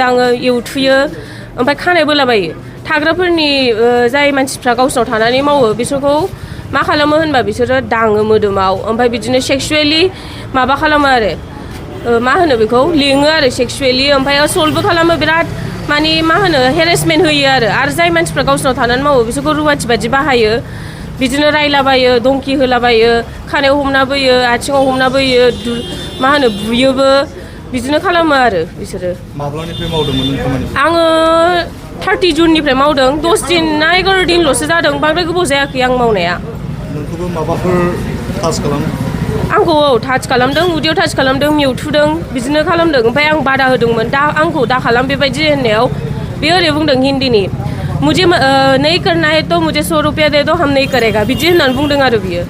दाङो एवथुयो ओमफ्राय खानाय बोलाबायो थाग्राफोरनि जाय मानसिफ्रा गावसोराव थानानै मावो बिसोरखौ मा खालामो होनबा बिसोरो दाङो मोदोमाव ओमफ्राय बिदिनो सेक्सुवेलि माबा खालामो आरो मा होनो बेखौ लिङो आरो सेक्सुवेलि ओमफ्राय असल्टबो खालामो बिराद माने मा होनो हेरेसमेन्ट होयो आरो जाय मानसिफ्रा गावसोराव थानानै मावो बिसोरखौ रुवाथि बादि बाहायो बिदिनो रायलाबायो दंखि होलाबायो खानायाव हमना बोयो आथिङाव हमना बोयो मा होनो बुयोबो बिदिनो खालामो आरो बिसोरो माब्लानिफ्राय मावदोंमोन खामानि आङो 30 जुननिफ्राय मावदों 10 दिन ना 11 दिनल'सो जादों बांद्राय गोबाव जायाखै आं मावनाया नोंखौबो माबाफोर टाच खालामो आंखौ टाच खालामदों उदैयाव टाच खालामदों मेउथुदों बिदिनो खालामदों ओमफ्राय आं बादा होदोंमोन आंखौ दा खालाम बेबायदि होननायाव बे ओरै बुंदों हिन्दीनि मुझे नहीं करना है तो मुझे 100 रुपया दे दो हम नहीं करेगा बिदि होननानै बुंदों आरो बियो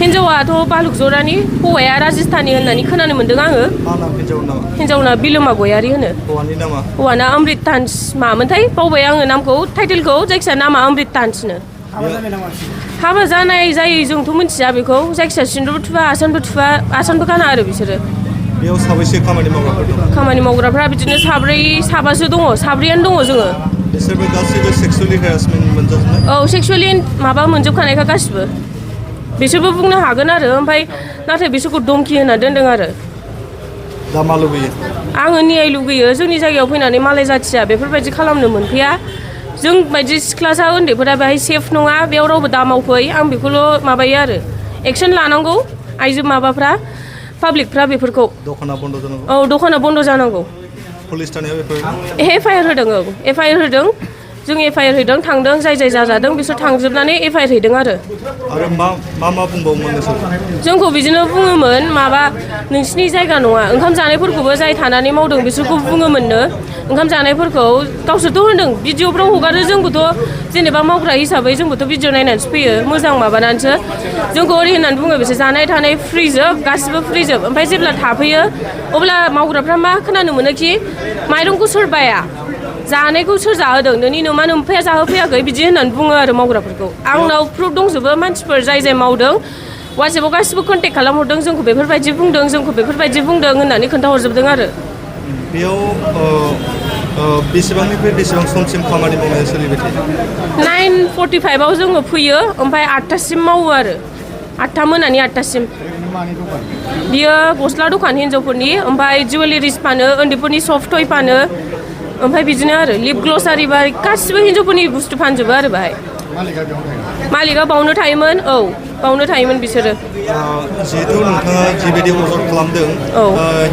हिन्जावाथ' बालुक जरानि हौवाया राजस्थानी होननानै खोनानो मोन्दों आङो हिन्जावना बिलोमा गयारि होनो हौवाना अमृत तान्स मामोनथाय बावबाय आङो नामखौ टाइटेलखौ जायखिया नामा अमृत तान्सनो हाबा जानाय जायै जोंथ' मिथिया बेखौ जायखिया सिन्दुरबो थुवा आसानबो गाना आरो बिसोरो बेयाव साबैसे खामानि मावग्राफ्रा बिदिनो साबासो दङ साब्रैयानो दङ जोङो बिसोरबो गासैबो सेक्सुवेलि हेरासमेन्ट मोनजोबनाय औ सेक्सुवेलि माबा मोनजोबखानायखा गासिबो बिसोरबो बुंनो हागोन आरो ओमफ्राय नाथाय बिसोरखौ दमखि होना दोनदों आरो दा मा लुबैयो आङो न्याय लुगैयो जोंनि जायगायाव फैनानै मालाय जाथिया बेफोरबायदि खालामनो मोनफैया जों बायदि सिख्लासा उन्दैफोरा बेहाय सेफ नङा बेयाव रावबो दा मावफै आं बेखौल' माबायो आरो एक्सन लानांगौ आइजो माबाफ्रा पाब्लिकफ्रा बेफोरखौ दखाना बन्द जानांगौ औ दखाना बन्द जानांगौ पुलिस थानायाव एफआइआर होदों औ एफआइआर होदों जों एफआइआर हैदों थांदों जाय जाजादों बिसोर थांजोबनानै एफआइआर हैदों आरो मा बुंबावोमोन नोंसोर जोंखौ बिदिनो बुङोमोन माबा नोंसिनि जायगा नङा ओंखाम जानायफोरखौबो जाय थानानै मावदों बिसोरखौ बुङोमोननो ओंखाम जानायफोरखौ गावसोरथ' होनदों भिडिअफ्राव हगारो जोंखौथ' जेनेबा मावग्रा हिसाबै जोंबोथ' भिडिअ नायनानैसो फैयो मोजां माबानानैसो जोंखौ ओरै होननानै बुङो बिसोर जानाय थानाय फ्रिजोब गासिबो फ्रिजोब ओमफ्राय जेब्ला थाफैयो अब्ला मावग्राफ्रा मा खोनानो मोनोखि माइरंखौ सोर बाया जानायखौ सोर जाहोदों नोंनि नोमा नोमफाया जाहोफैयाखै बिदि होननानै बुङो आरो मावग्राफोरखौ आंनाव प्रुफ दंजोबो मानसिफोर जाय मावदों वाट्सएपाव गासिबो कन्टेक्ट खालामहरदों जोंखौ बेफोरबायदि बुंदों होननानै खोन्थाहरजोबदों आरो बेयाव बेसेबांनिफ्राय बेसेबां समसिम खामानि मावनाया सोलिबाय थायो 9:45 जोङो फैयो ओमफ्राय 8टासिम मावो आरो 8टा मोनानि 8टासिम बियो गस्ला दखान हिन्जावफोरनि ओमफ्राय जुवेलारिस फानो उन्दैफोरनि सफ्ट टय फानो ओमफ्राय बिदिनो आरो लिप ग्लसारि बा गासिबो हिन्जावफोरनि बुस्थु फानजोबो आरो बाहाय मालिकआ बावनो थायोमोन बिसोरो जिहेतु नोंथाङा जिबायदि अर्डार खालामदों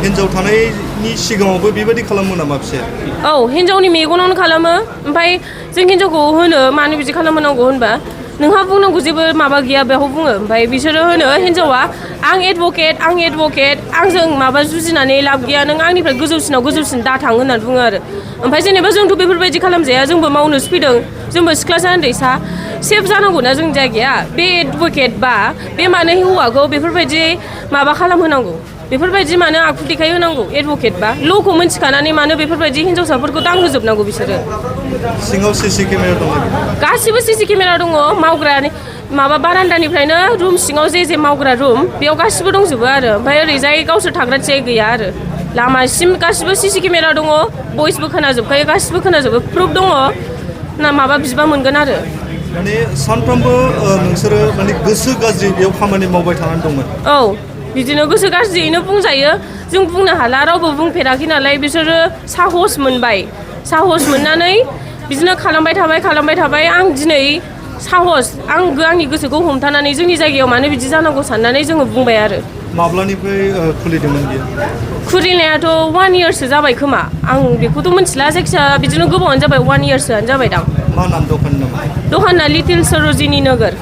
हिन्जाव थानायनि सिगाङावबो बेबायदि खालामो नामा फिसाया औ हिन्जावनि मेगनावनो खालामो ओमफ्राय जों हिन्जावखौ होनो मानो बिदि खालामनांगौ होनबा नोंहा बुंनांगौ जेबो माबा गैया बेखौ बुङो ओमफ्राय बिसोरो होनो हिन्जावा आं एडभकेट आंजों माबा जुजिनानै लाब गैया नों आंनिफ्राय गोजौसिन दाथां होननानै बुङो आरो ओमफ्राय जेनेबा जोंथ' बेफोरबायदि खालामजाया जोंबो मावनोसो फैदों जोंबो सिख्लासा उन्दैसा सेफ जानांगौना जोंनि जायगाया बे एडभकेट बा बे मानो हौवाखौ बेफोरबायदि माबा खालामहोनांगौ बेफोरबायदि मानो आखु देखायहोनांगौ एडभकेट बा ल'खौ मिन्थिखानानै मानो बेफोरबायदि हिन्जावसाफोरखौ दांहोजोबनांगौ बिसोरो सिङाव सिसि केमेरा दङ गासिबो सिसि केमेरा दङ मावग्रानि माबा बारान्दानिफ्रायनो रुम सिङाव जे मावग्रा रुम बेयाव गासिबो दंजोबो आरो ओमफ्राय ओरैजाय गावसोर थाग्रा थियाय गैया आरो लामासिम गासिबो सिसि केमेरा दङ भइसबो खोनाजोबखायो गासिबो खोनाजोबो प्रुफ दङ ना माबा बिबा मोनगोन आरो माने सानफ्रामबो नोंसोरो माने गोसो गाज्रि बेयाव खामानि मावबाय थानानै दंमोन औ बिदिनो गोसो गाज्रियैनो बुंजायो जों बुंनो हाला रावबो बुंफेराखै नालाय बिसोरो साहस मोननानै बिदिनो खालामबाय थाबाय आं दिनै आंनि गोसोखौ हमथानानै जोंनि जायगायाव मानो बिदि जानांगौ साननानै जोङो बुंबाय आरो माब्लानिफ्राय खुलिदोंमोन बियो खुलिनायाथ' 1 इयारसो जाबाय खोमा आं बेखौथ' मिथिला जायखिया बिदिनो गोबावानो जाबाय 1 इयारसोआनो जाबाय दां मा नाम दखाननि नाम दखाना लिटिल सरोजिनी नगर